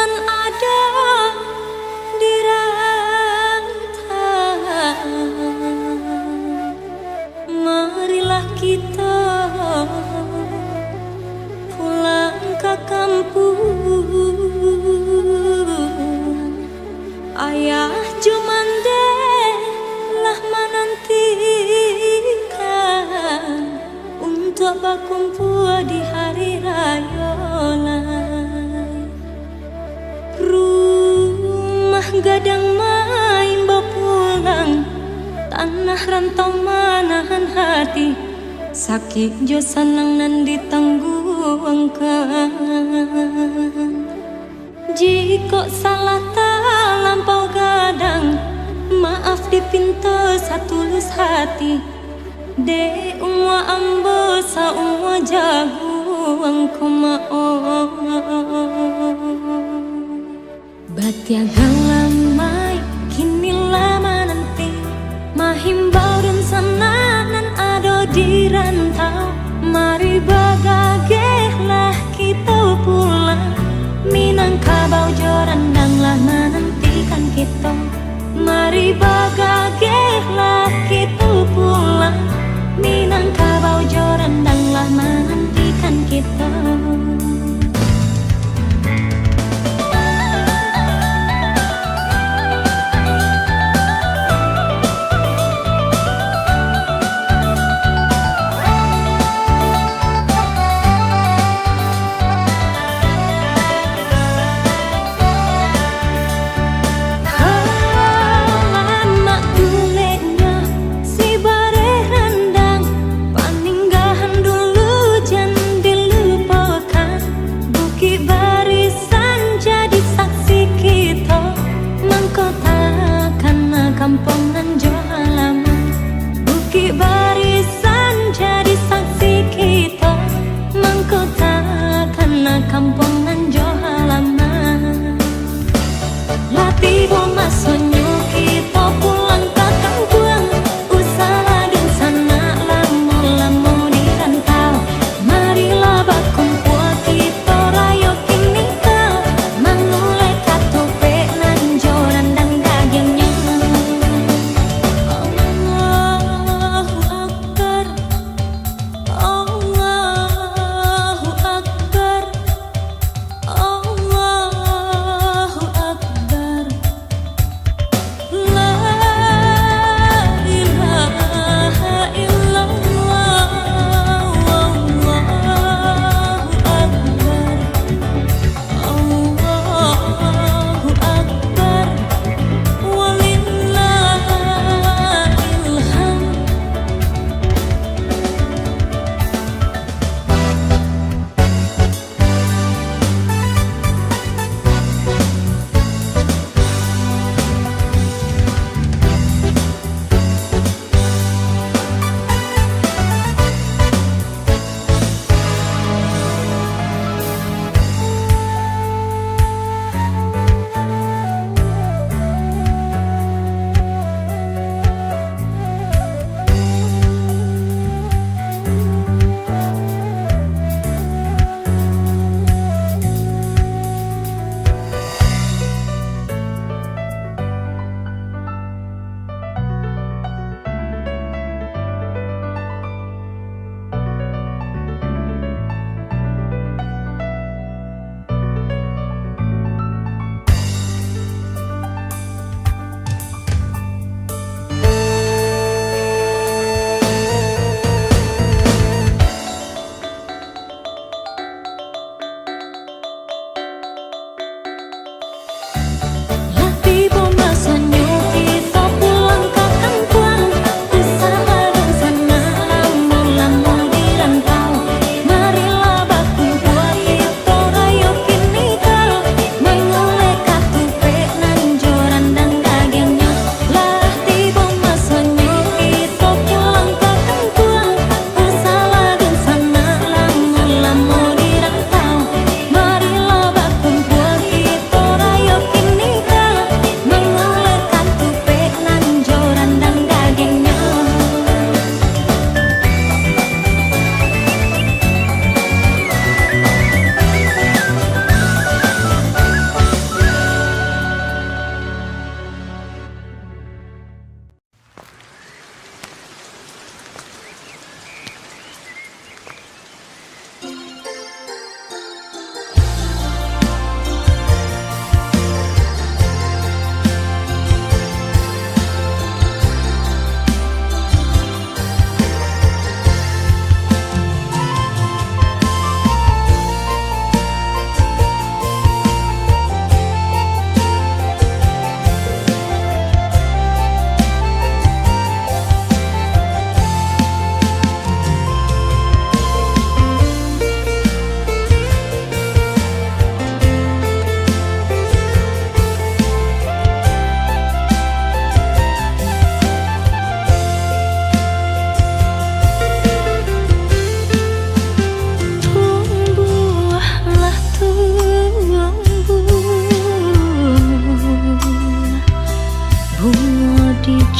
nan ada di rantau. Marilah kita pulang ke kampung. Ayah Jumande lah menantikan untuk berkumpul di hari raya lai. Rumah gadang main pulang, tanah rantau manahan hati, sakit jo sanang nan ditangguhkan. Jika salah tak lampau gadang, maaf dipinta satulus hati. De umwa ambo sa umwa jagung komao. Batiaga lamai kini lama nanti, mahimbau dan sananan ado di rantau. Mari bagagehlah kita pulang, Minangkabau joran lah menantikan kita. Mari bagagehlah kita pulang, Minangkabau joran lah menantikan kita.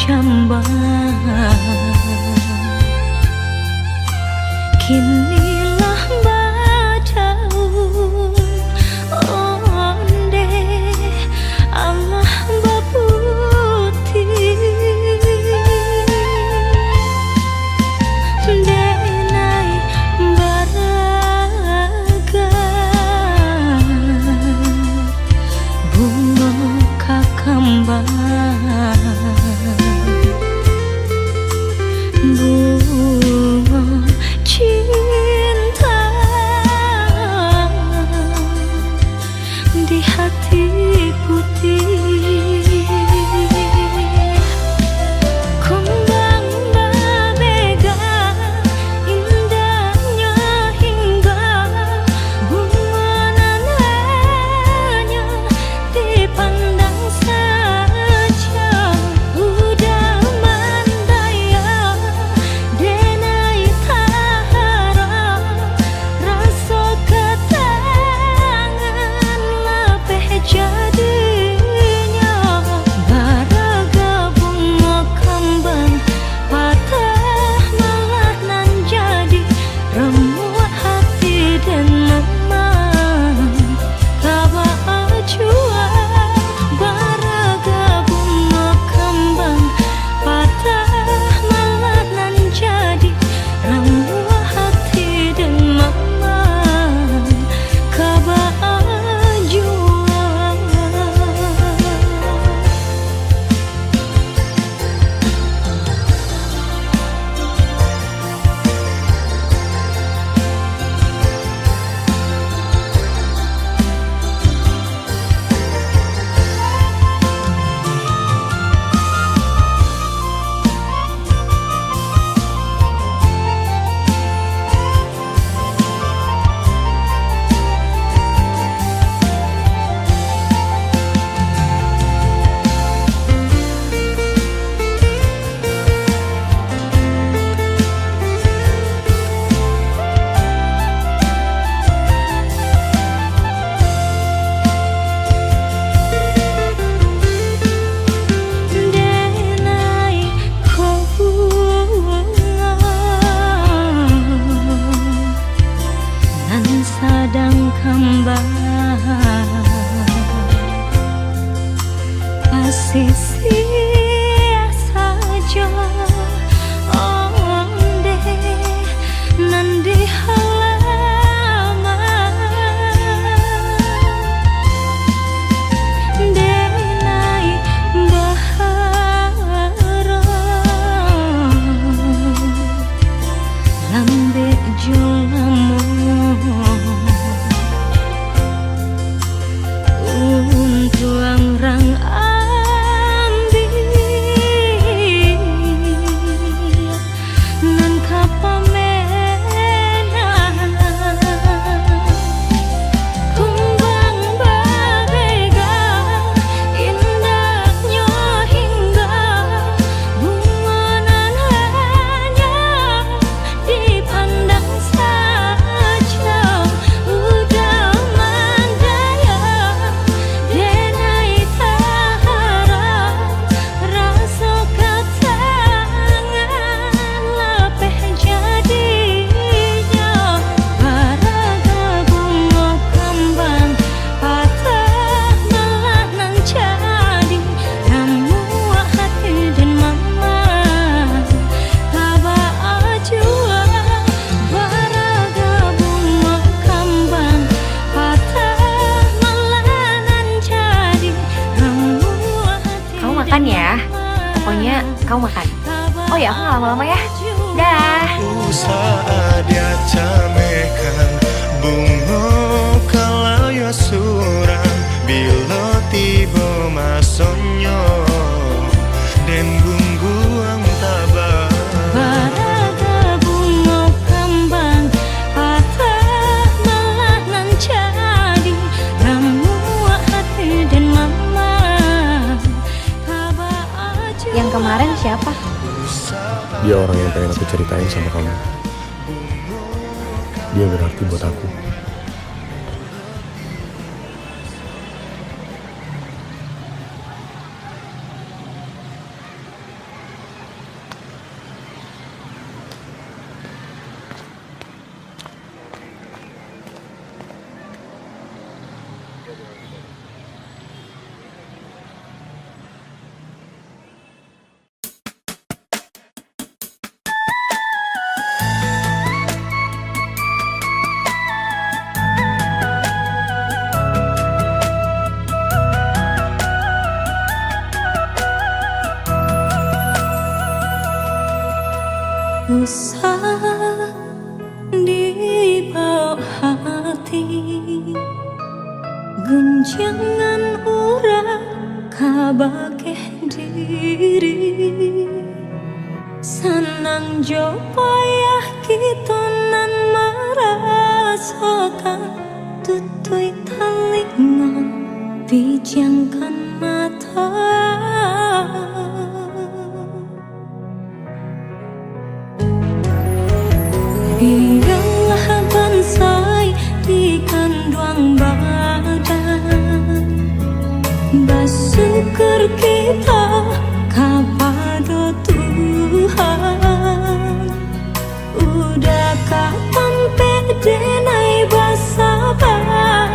Jamban. Kinilah badaun onde Allah baputi denai baraga bunga kakambang bunga cinta di hati putih. Kembang berbega indahnya hingga bunga nananya dipandang saja. Udah mandaya denai tahara rasa ketangan lapeh jadinya. Baraga bunga kembang patah malah nan jadi remuk hati dan memang kaba jua. Baraga bunga kembang patah malah nan jadi remuk hati dan memang kaba jua. Denai kau bunga nan sadang kembang pasisi saja onde nan di halaman denai bahara lambe jolamu untuang rang ambil nan kapamenan kumbang berbega indahnya hingga bunga nananya dipandang saja. Udah mandaya denai tahara rasa ketangan lapeh jadinya. Baraga bunga kembang patah malah nan jadi remuk hati dan memang kaba jua. Baraga bunga kembang patah malah nan jadi remuk hati. Kamu makan ya. Pokoknya kamu makan. Oh ya, aku nggak lama-lama ya. Dah. Saat dia camekan bunga kalaya surang bila tiba masonyo dan bungguang tabah. Baraga bunga kembang patah malah nan jadi remuk hati dan memang kaba Yang kemarin siapa? Dia orang yang pengen aku ceritain sama kamu. Dia berarti buat aku. usah dibawa hati, gunjangan ura kabake diri, senang jo payah kita nan merasakan tutui talingan pijamkan mata. Biarlah bansai di kandang badan, bersyukur kita kepada Tuhan. Udah sampai denai basabar,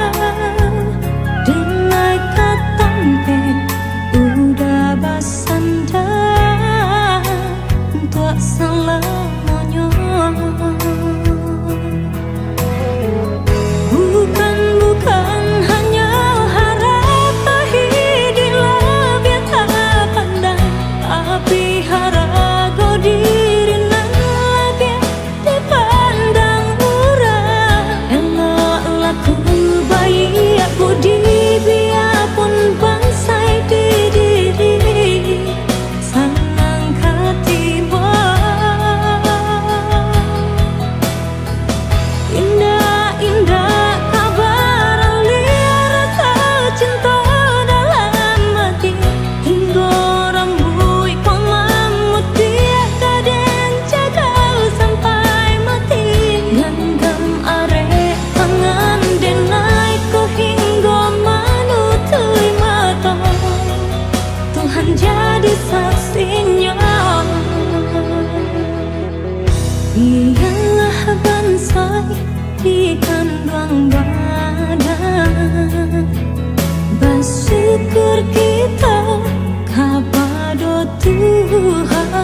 denai katampe udah basandar untuk selamanya. Bukan hanya harap tahidilah biar tak pandang, tapi harap kau diri nan biar dipandang orang. Eloklah ku bayi aku di biarpun bangsai diri, senang ketiba. Indah-indah kabar liar rasa cinta dalam hati, hingga rambut kau memutih kaden jaga sampai mati. Genggam arek tangan denai ku hingga manutui mata, Tuhan jadi saksinya. Biarlah bansai di kandang badan, bersyukur kita kepada Tuhan.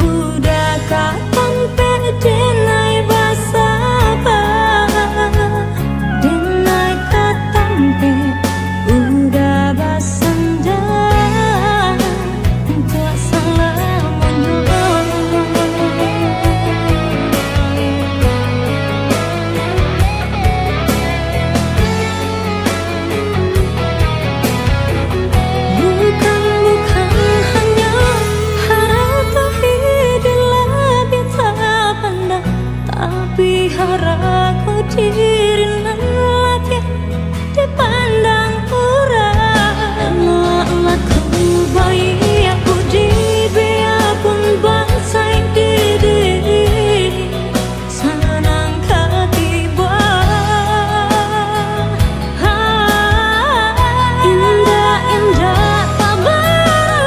Udah sampai denai basabar, denai katampe udah basandar untuk selamanya. Bukan hanya harap tahidilah biar tak pandang, tapi harap kau diri nan latih dipandang orang. Eloklah ku bayi aku di biarpun bangsai diri, senang ketiba. Indah-indah kabar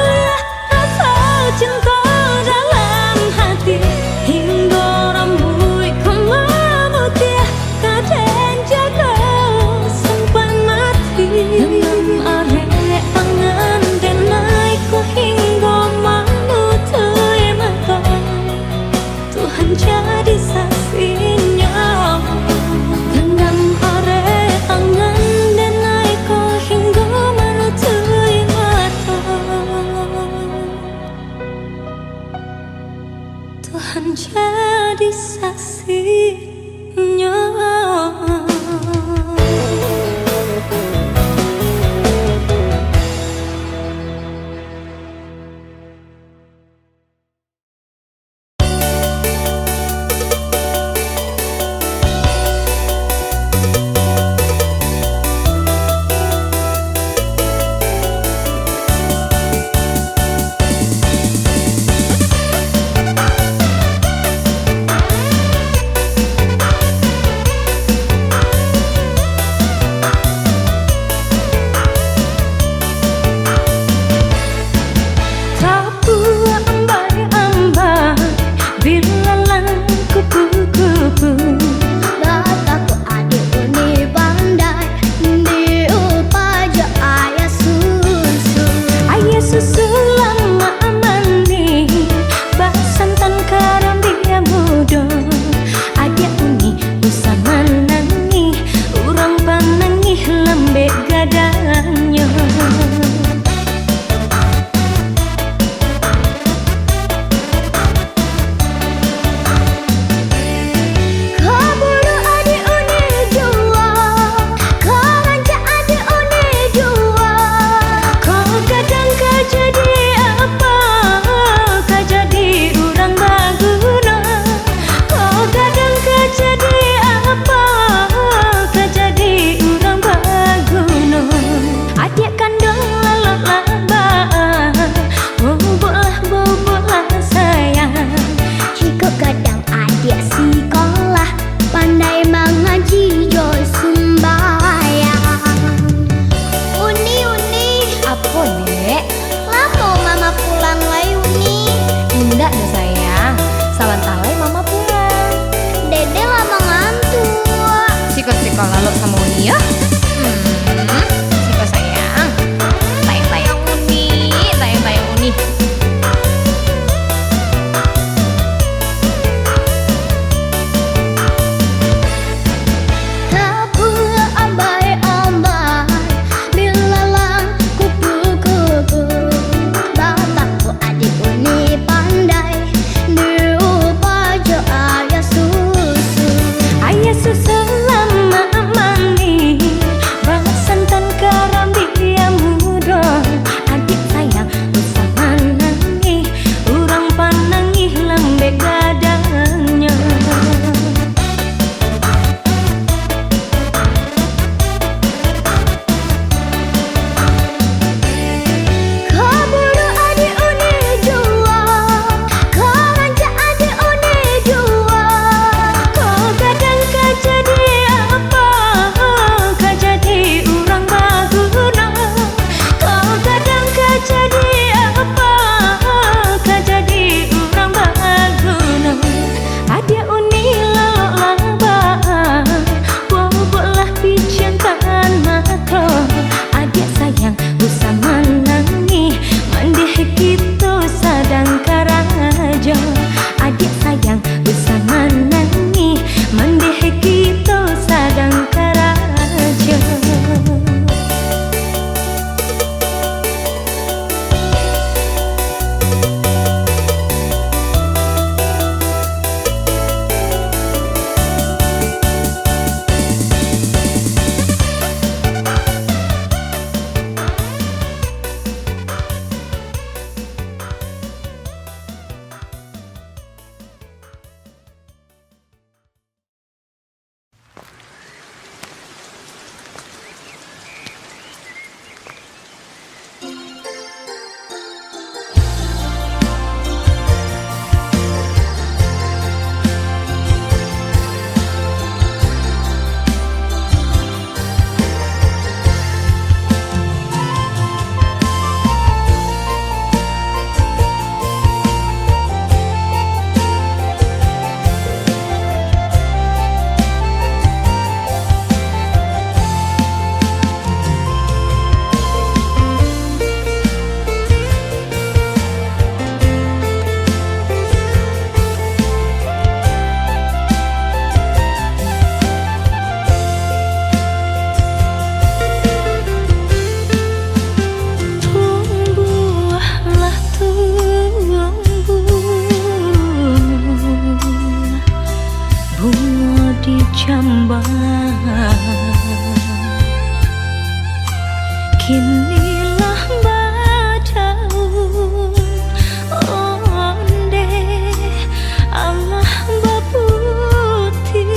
rasa cinta dalam hati, hingga rambut kau memutih kaden Inilah badaun onde Allah baputi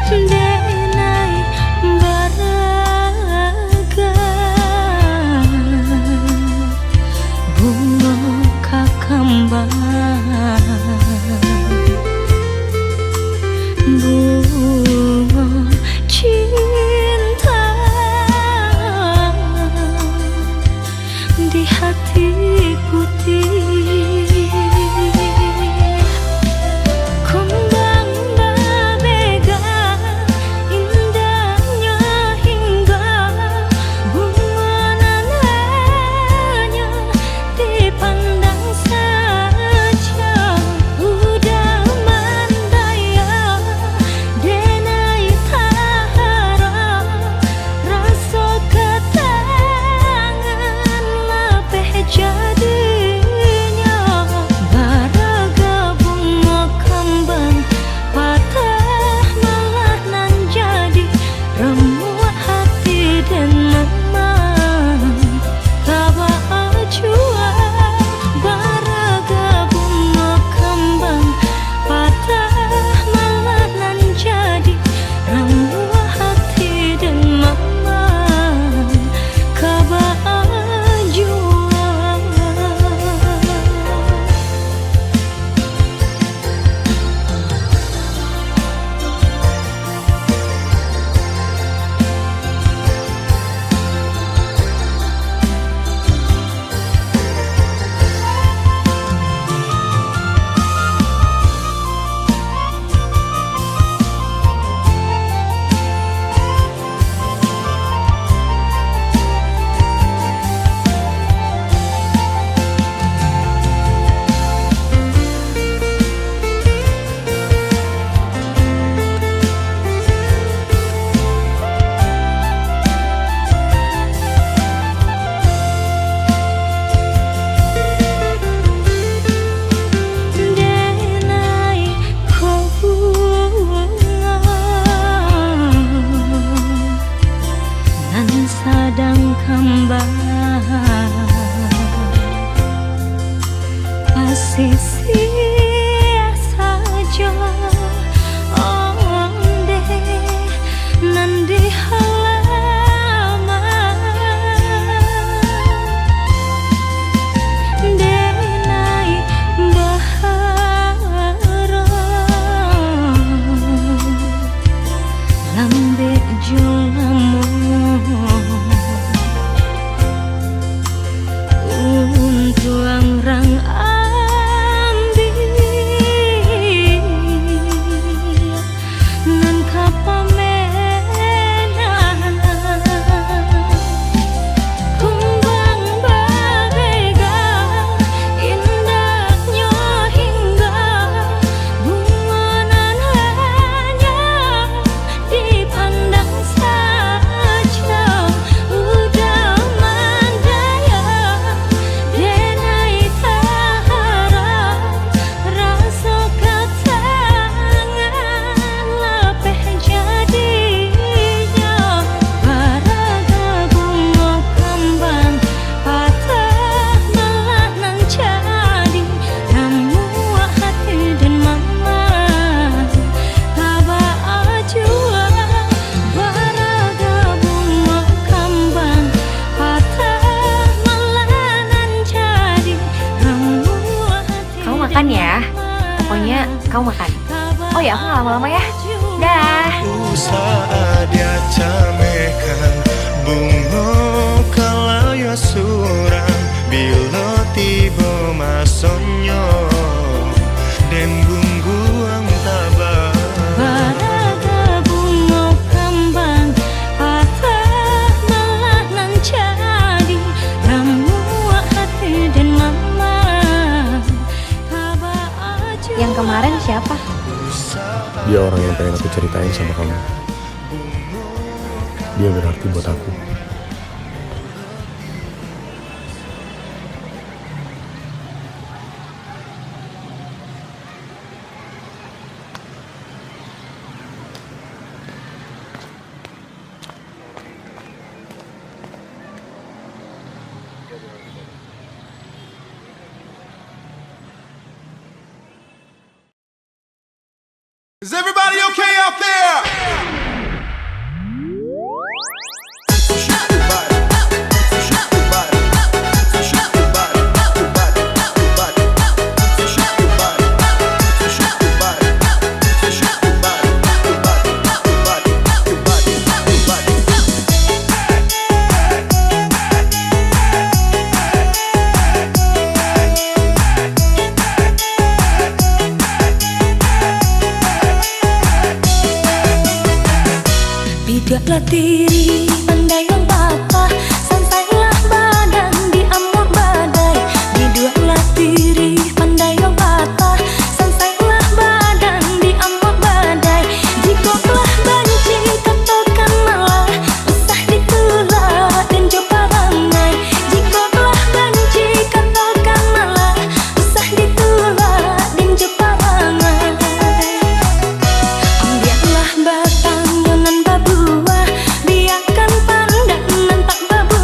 denai baraga bunga kakambang bunga cinta di hati putih kembang berbega indahnya hingga bunga nananya dipandang saja udah mandaya denai tahara rasa ketangan lapeh jadinya baraga bunga kembang patah malah nan jadi remuk hati dan memang kaba jua baraga bunga kembang patah malah nan jadi remuk hati dan memang kaba jua. Denai kau bunga nan sadang kembang asisi saja onde nan di halaman denai bahara lambe jolamu untuang rang ambil nan kapamenan kumbang berbega indahnya hingga bunga nananya dipandang saja udah mandaya denai tahara rasa ketangan lapeh jadinya baraga bunga kembang patah malah nan jadi remuk hati dan memang kaba jua baraga bunga kembang patah malah nan jadi remuk hati. Kamu makan ya. Pokoknya kamu makan. Oh ya, aku nggak lama-lama ya. Dah. Saat dia camekan bunga kalaya surang bila tiba masanya dan bungguang tabah Baraga bunga kembang patah malah nan jadi remuk hati dan memang kaba jua. Yang kemarin siapa? Dia orang yang pengen aku ceritain sama kamu. Dia berarti buat aku. Is everybody okay out there? Bidaklah diri, pandailah patah, santailah badan di amuk badai. Bidaklah diri, pandailah patah, santailah badan di amuk badai. Jikalau benci katakan malah, usah ditolak dan coba ramai. Jikalau benci katakan malah, usah ditolak dan coba ramai. Ambillah batang yonan babuah, biarkan pandangan tak babu.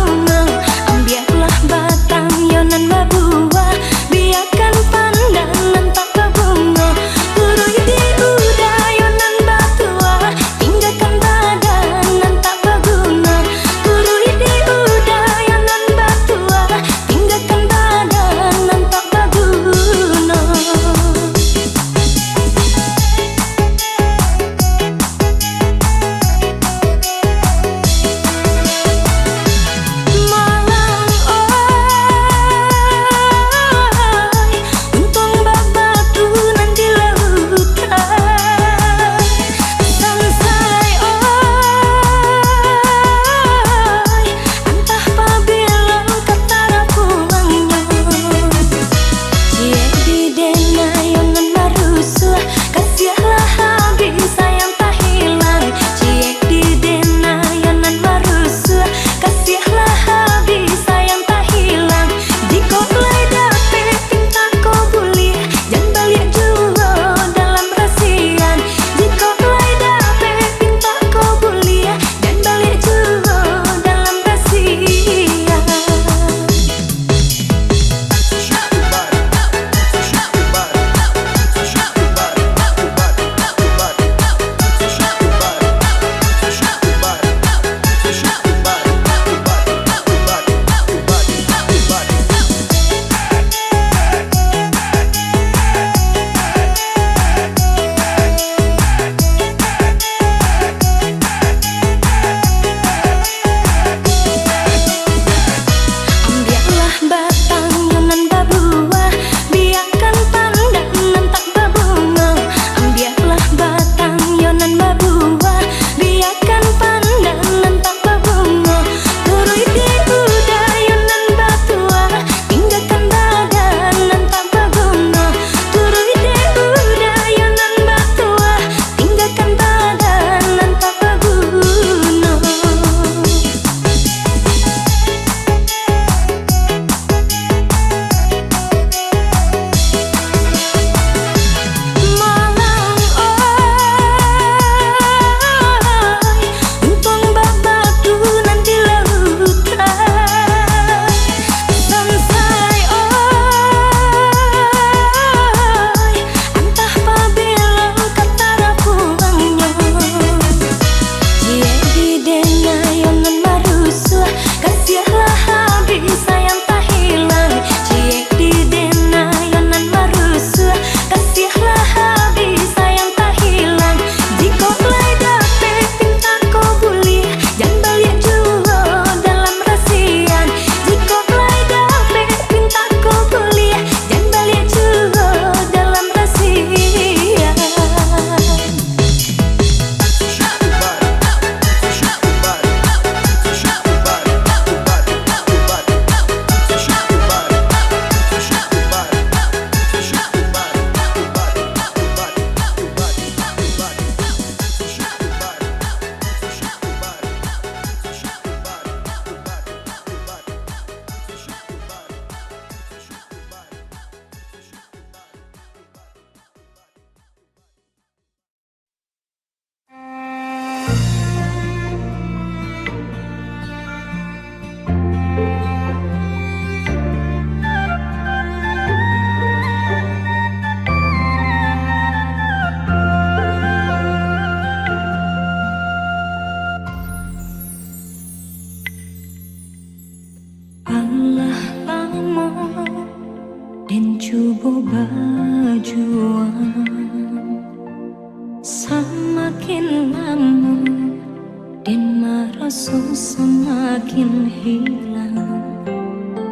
Asuh semakin hilang,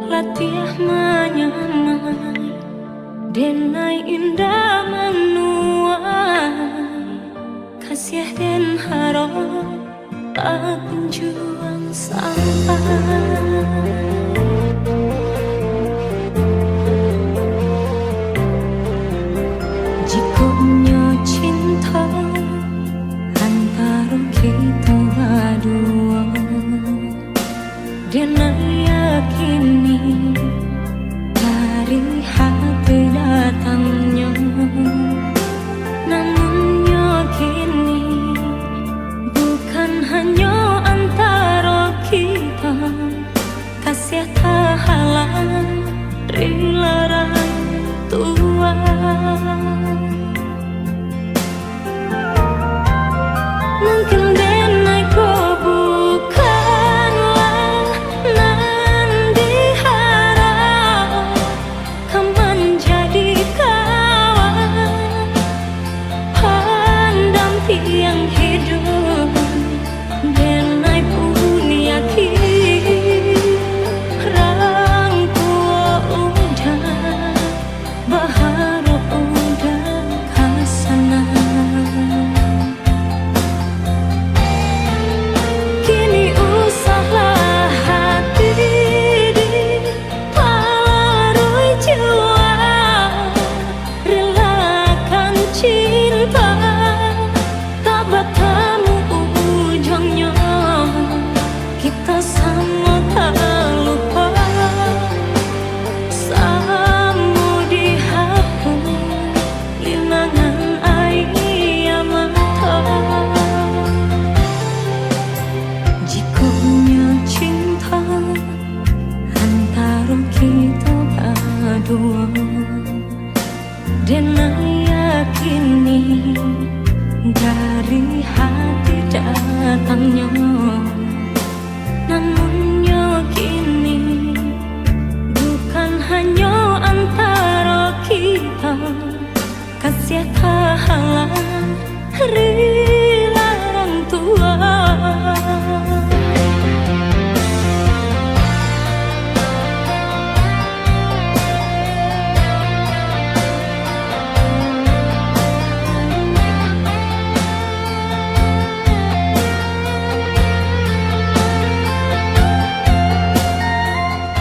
latiah menyamai, denai indah menuai, kasih dan harap tak kunjung sampai. Jikonya cinta antara kita berdua, dan yakini dari hati datangnya. Namun yakini bukan hanya antara kita, kasih tak halang rilaran tua. Mungkin denai kau bukanlah nan diharap, kau menjadi kawan pendamping hidup. Denai pun yakin orang tua udah berharap udah kesana. Kini usahlah hati dipalarui jiwa, relakan cinta tak bertemu ujungnya. Kita sama tak lupa, sama dihapus linangan air mata. Jikonya cinta antara kita berdua, dan yakini dari hati datangnya. Namun yakini bukan hanya antara kita, kasih tak halang rilaran tua.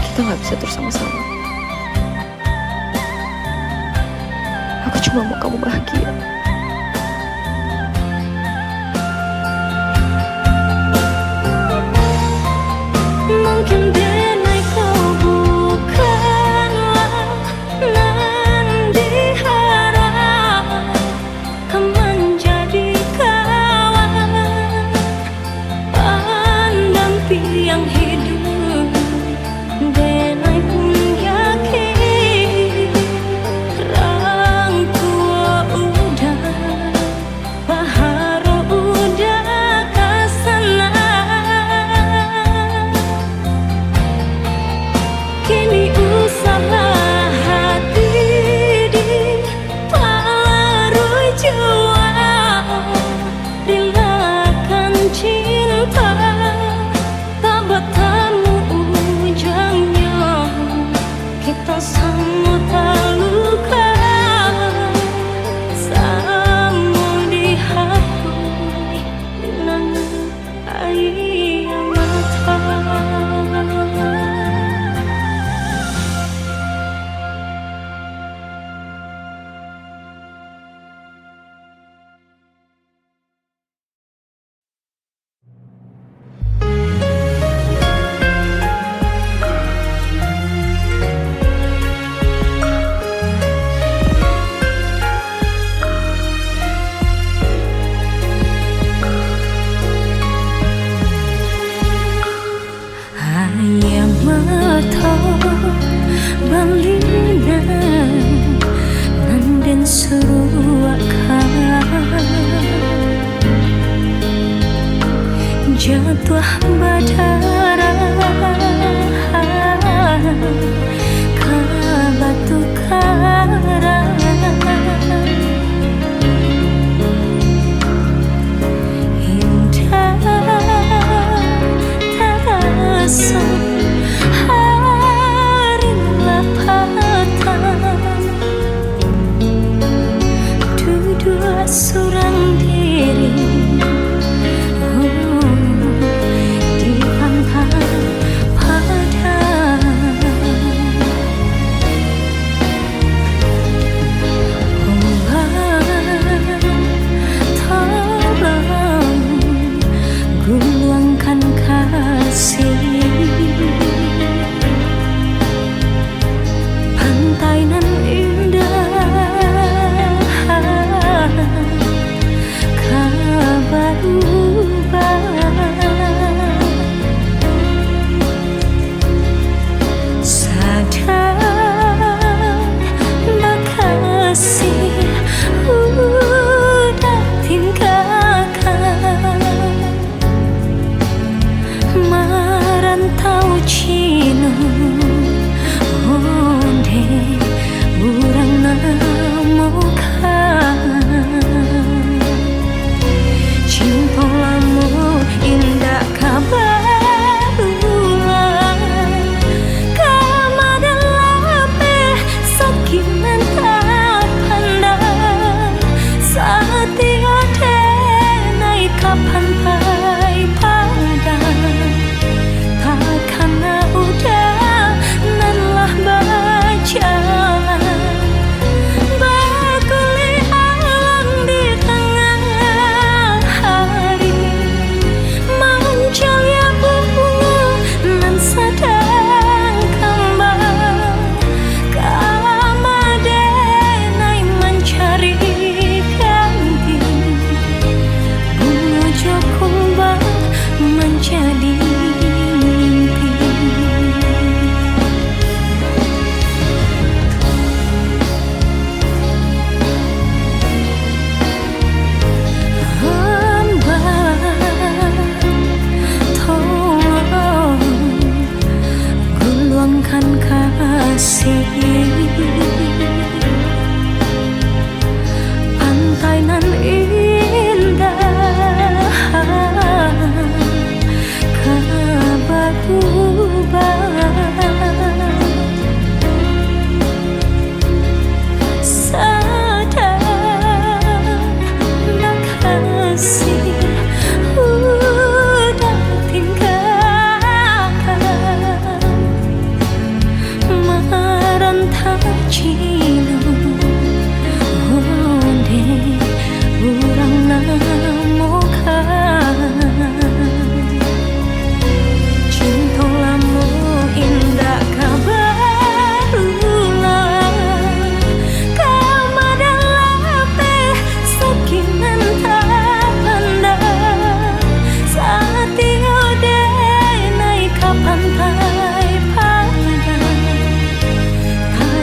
Kita gak bisa terus sama-sama. Aku cuma mau kamu bahagia. Mungkin denai kau bukanlah nan diharap, kau menjadi kawan pendamping hidup. Denai pun yakin orang tua udah berharap udah kesana. Kini usahlah hati dipalarui jiwa, relakan cinta tak bertemu ujungnya. Kita sama tak luka, sama dihapus linangan air mata. Ayam mata balinan nanden seruakan, jatuh badara ke batu karang. Indah cino onde urang namuka cinta lamu indah kabar ulang kamadalape sakinan tak pandang saat tiada naik kapan pai padang takkan udah nanlah berjalan berguli alam di tengah hari mencalia bunga nan sedang kembang kamadenai mencari ganti bunga jokumbang menjadi kasih pantai nan indah kebabuban sadar makasih udah tinggalkan marantau cino onde urang namuka cinta lamu indah kabar ulang kamadalape sakinan tak pandang saat tiada naik kapan pai padang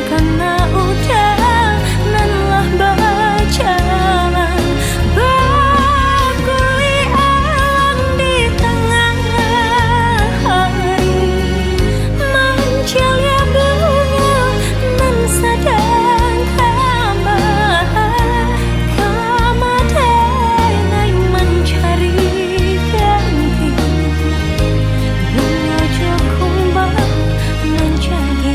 karena udah nanlah berjalan berguli alam di tengah hari mencalia bunga nan sedang kembang kamadenai mencari ganti bunga jokumbang menjadi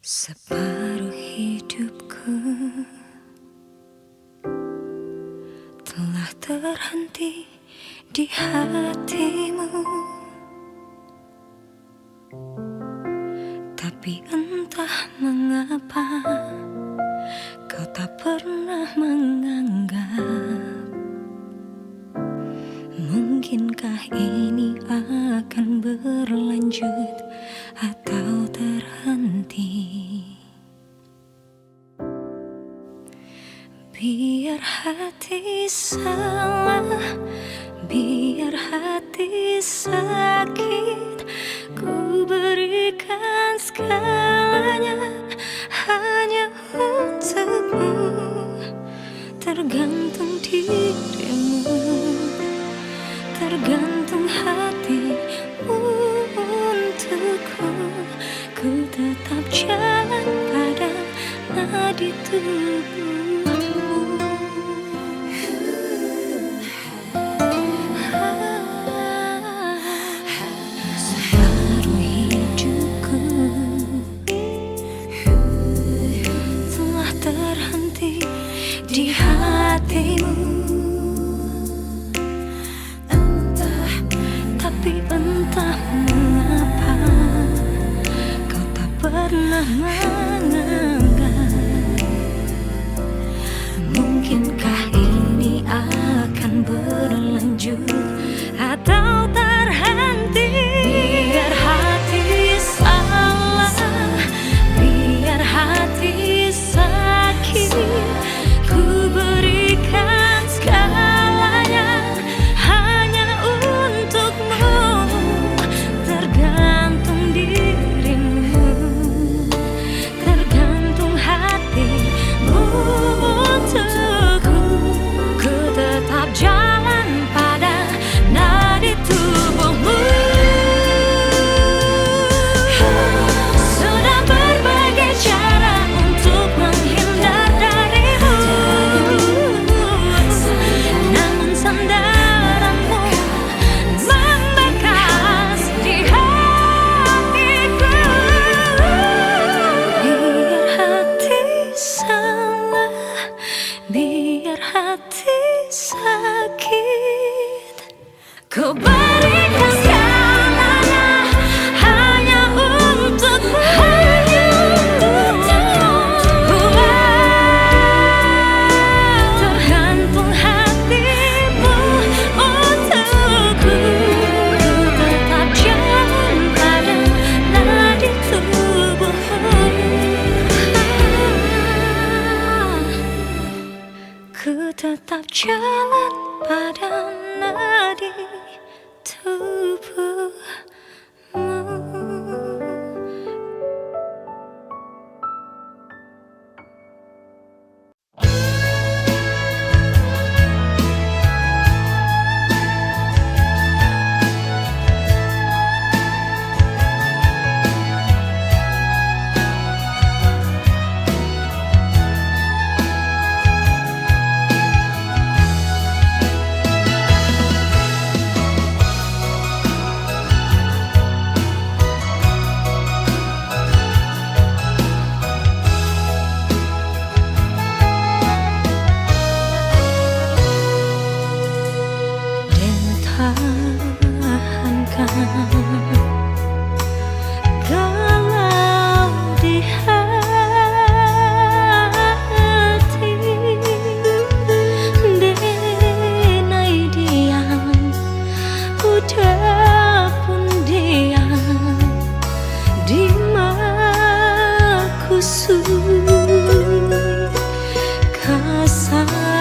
separuh hidupku telah terhenti di hatimu, tapi entah mengapa kau tak pernah menganggap. Mungkinkah ini akan berlanjut atau terhenti? Biar hati salah, biar hati sakit, ku berikan segalanya hanya untukmu. Tergantung dirimu, tergantung hati untukku. Ku tetap jalan pada nadi tubuhmu. Separuh hidupku telah terhenti di hatimu, menenggak. Mungkinkah ini akan berlanjut atau terhenti? Biar hati salah, biar hati sakit, ku berikan segalanya hanya untukmu. Tergantung dirimu, tergantung hatimu untukku. Ku tetap jalan pada nadi tubuhmu. Sudah berbagai cara untuk menghindar darimu, namun sandaranmu membekas di hatiku. Biar hati salah, biar hati sakit, ku berikan segalanya hanya untukmu. Tergantung hatimu untukku. Ku tetap jalan pada nadi tubuhmu. Ku tetap jalan pada nadi tubuhmu. Kalau di hati denai diam, udah pun diam di makusui kasalasan.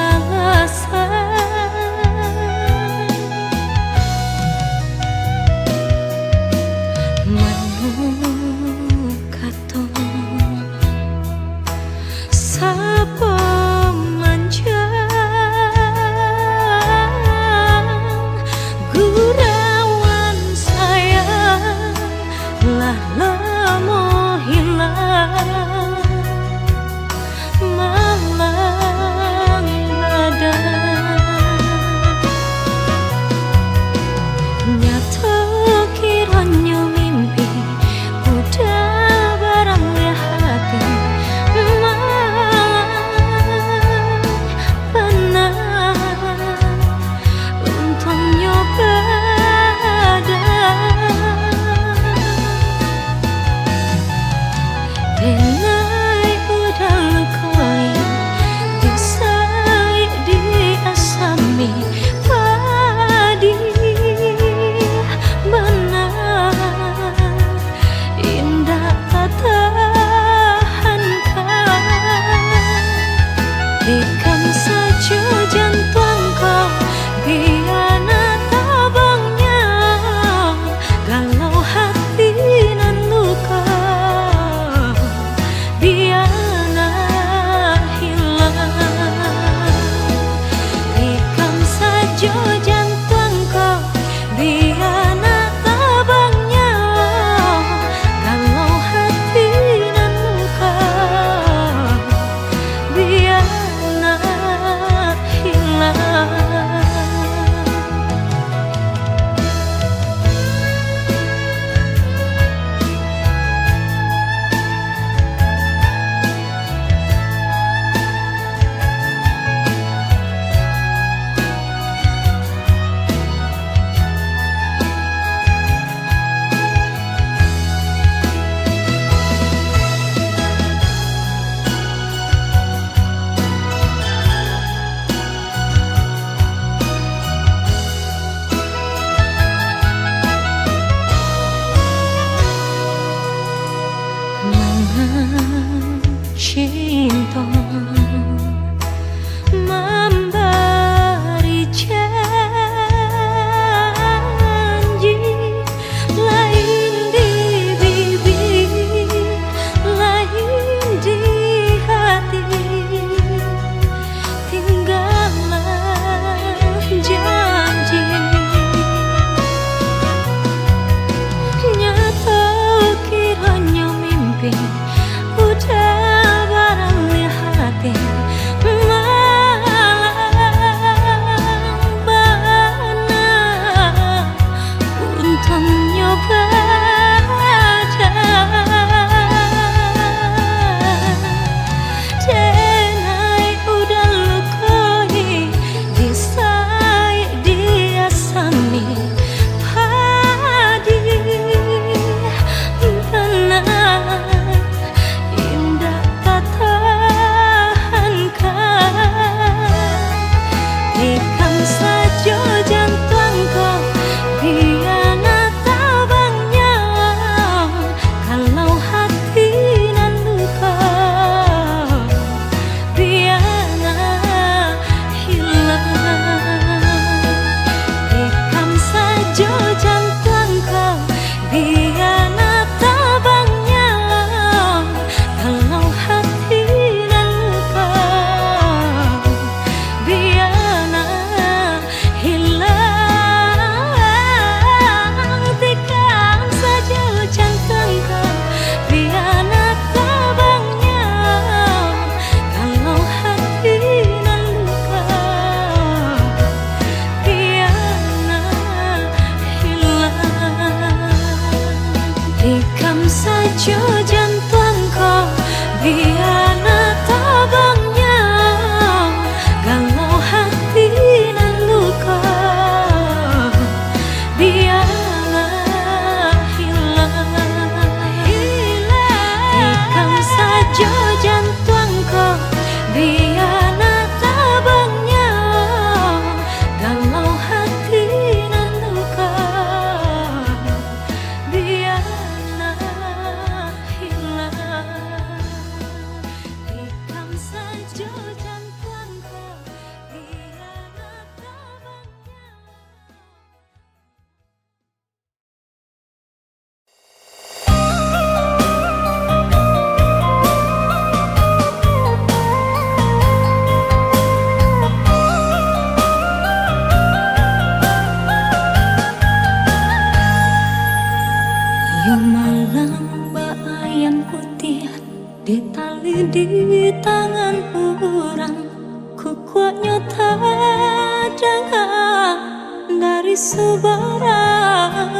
sebarang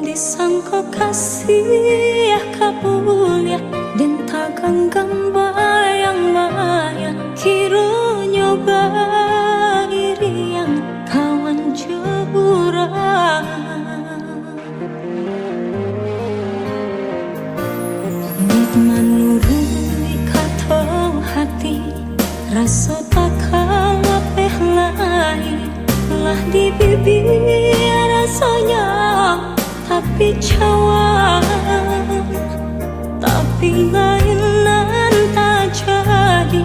disangka kasih kapulia dan takkan bayang-bayang kira nyoba iri yang kawan jeburang Nik manurui kata hati rasa takkan lepeh lain lah di bibir rasanya tapi cawan tapi lainan tak jadi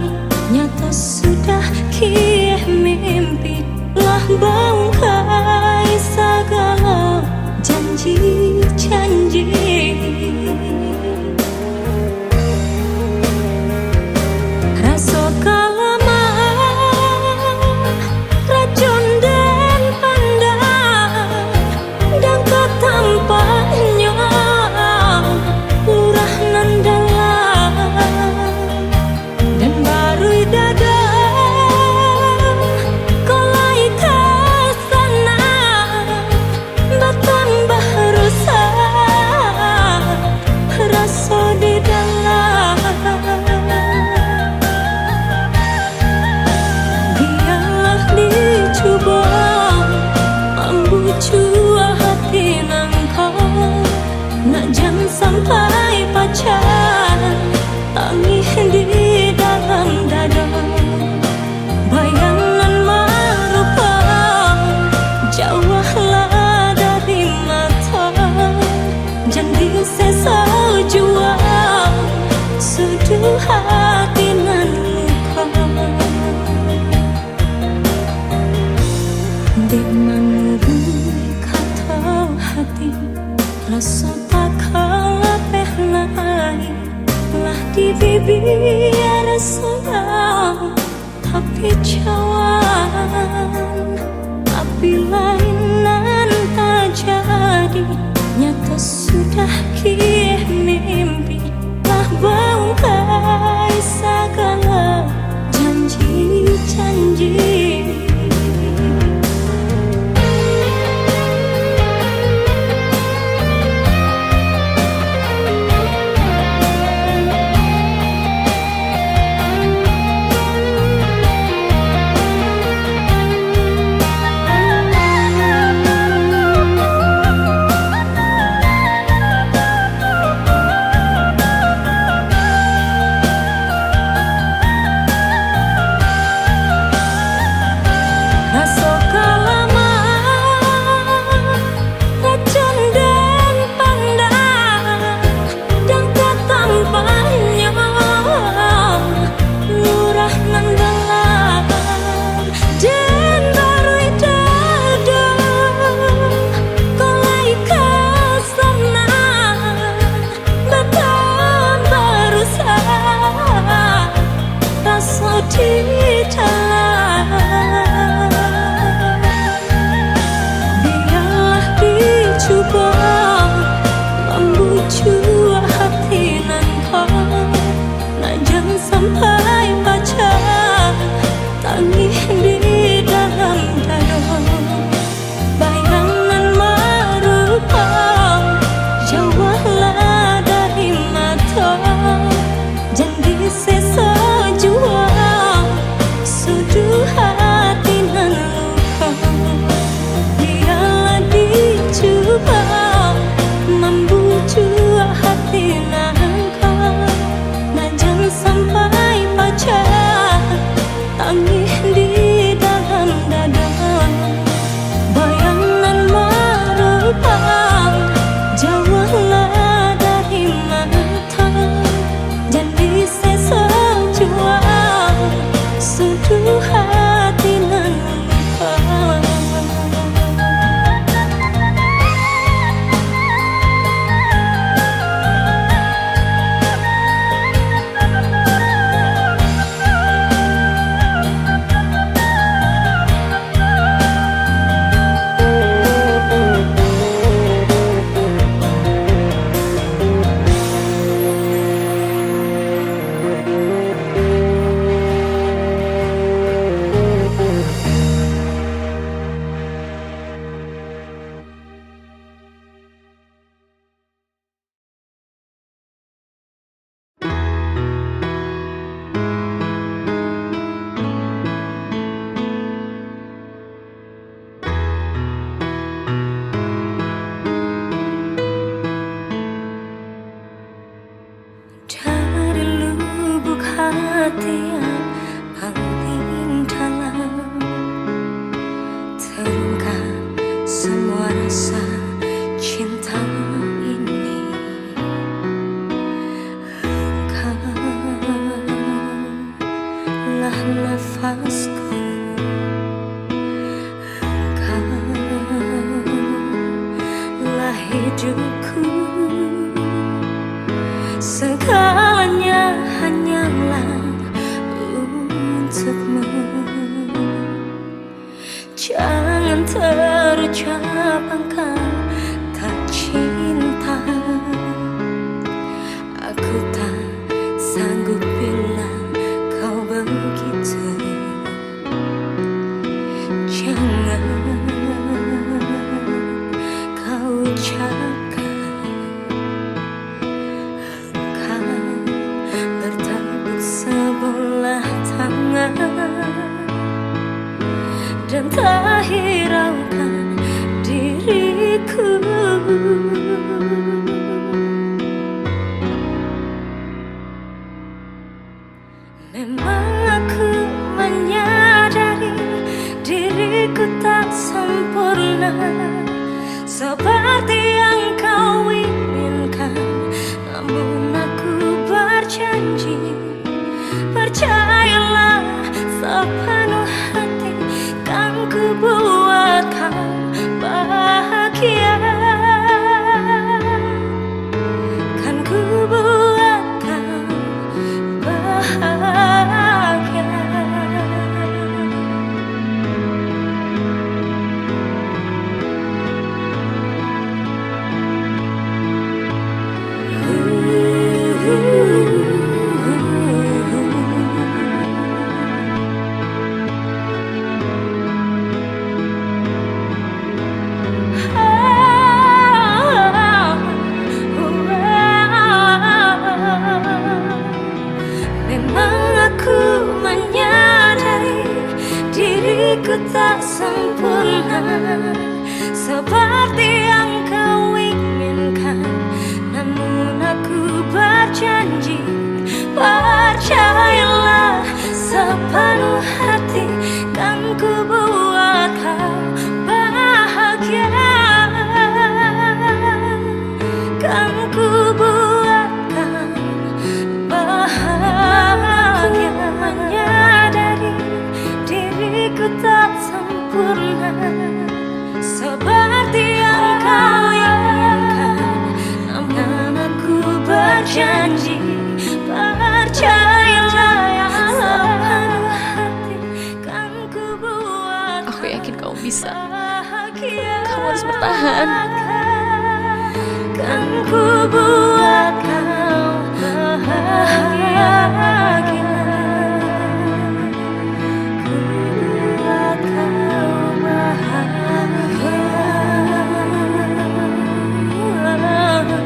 nyata sudah kieh mimpi lah bangkai segala janji-janji rasa kalaman racun dan pandang dan ketampaknya lurah nan dalam dan baru dada kolai ke sana bertambah rusak rasa di dalam biarlah dicoba ambu cua hati nangkau nak jangan sampai pacaran tangih di dalam dada bayangan merupa jauhlah dari mata jangan sesa jua suduh hati nan luka dek manurui kata hati rasa takkan lepeh lain lah di bibir sayang tapi cawan tapi lainan tak jadi nyata sudah kieh mimpi lah bangkai segala janji-janji Engkaulah nafasku, engkaulah hidupku. Segalanya hanyalah untukmu. Jangan terucap engkau tak cinta. Aku tak sanggup bila kau begitu. Jangan kau ucapkan engkau bertepuk sebelah tangan dan tak hiraukan diriku. Memang aku menyadari diriku tak sempurna seperti yang kau inginkan, namun aku berjanji, percayalah sepenuh hati, kan ku buat kau bahagia, kan ku buat kau bahagia. Memang aku menyadari diriku tak sempurna seperti yang kau inginkan, namun aku berjanji, percayalah sepenuh hati, kan ku buat kau bahagia, kan ku buat kau bahagia. Menyadari diriku tak sempurna seperti yang kau inginkan, namun aku berjanji, percayalah sepenuh hati, kan ku buat Aku yakin kamu bisa. bahagia. Kamu harus bertahan. Kan ku buat kau bahagia, ku buat kau bahagia, kau bahagia.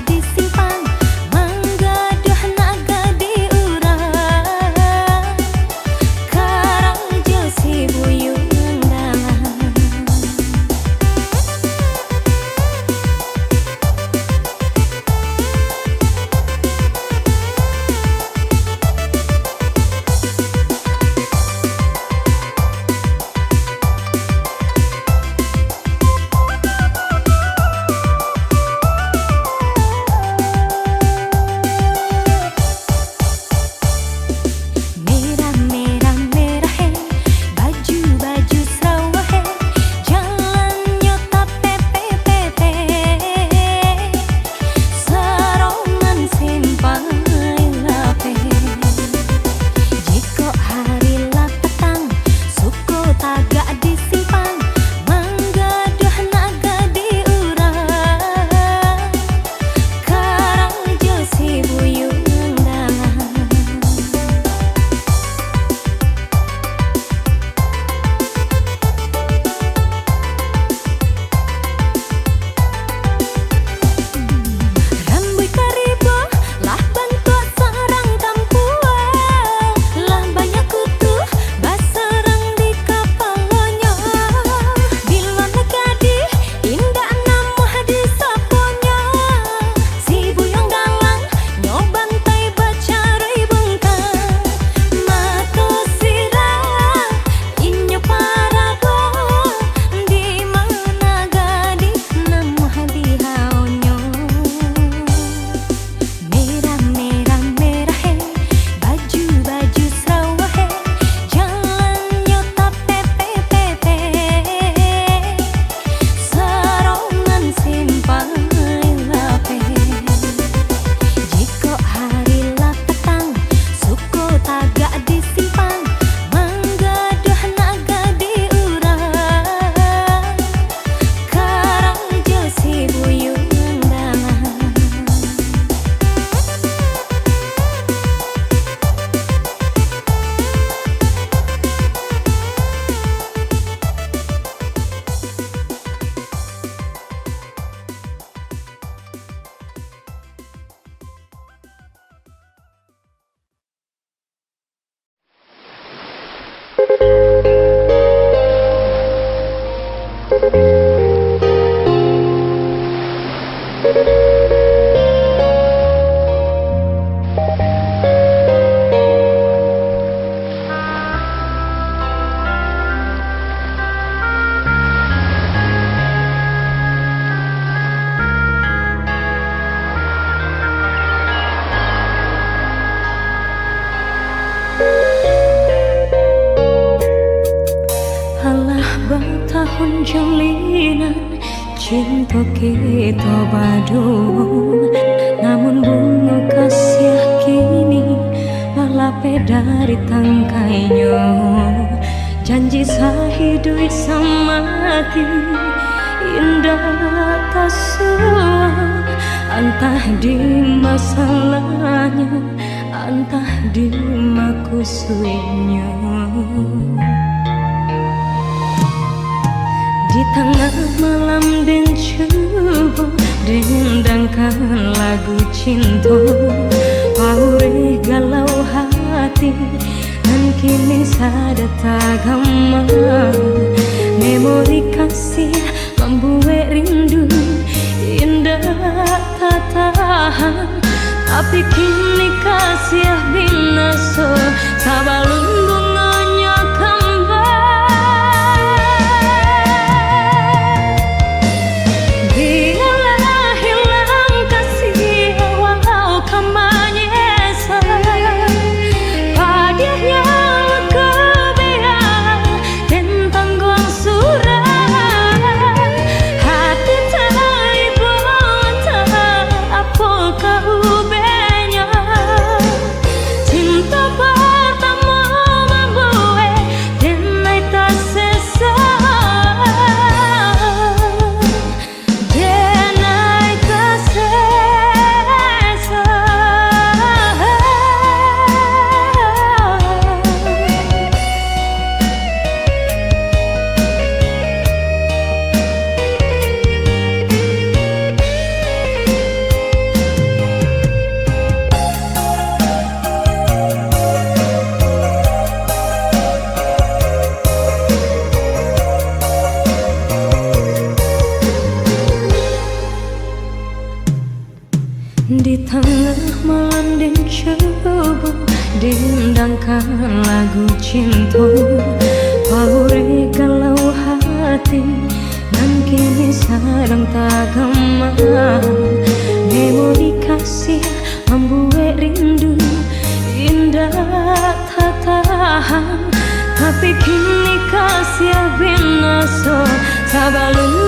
disimpan, menggaduh naga diurang, karang josi buyung dalam. Merah merah merah he, baju baju sawah he, jalannya tape pepe pepe, sarongan simpang lape. Jiko hari lah petang, suku tagak disimpan, menggaduh naga diurang, karang josi buyung dalam. Rambui karibo, lah bantuan sarang kampuan, lah banyak kutu, baserang di kapalnya. Bila negadi, indah namuh di saponya, si buyang dalang, nyobantai bacarai bengkang. Mato sirah, inyo parago, di mana gadi namuh di haonyo. Merah merah merah he, baju baju sawah he, jalannya tape pepe pepe, sarongan simpang lape. Jiko hari lah petang, suku tagak disimpan, menggaduh naga diurang, karang josi buyung dalam. Alah bertahun jalinan cinta kita badung, namun bunga kasih kini lalape dari tangkainya. Janji sehidup semati indah tak suah, entah di masalahnya, entah di makusudnya. Di tengah malam dan coba dendangkan lagu cinta, paure galau hati dan kini sada tagama. Memori kasih membuat rindu indah tak tahan, tapi kini kasih binaso sabalun bunganya kembang. Biarlah hilang kasih walau kamanyesa, padanya kebeang tentang gong surah. Hati tak ibu tak apa kau benya. Di tengah malam dan subuh diundangkan lagu cinta, paure galau hati dan kini sarang tak gemar. Memori kasih membuat rindu indah tak tahan, tapi kini kasih binasa tak balun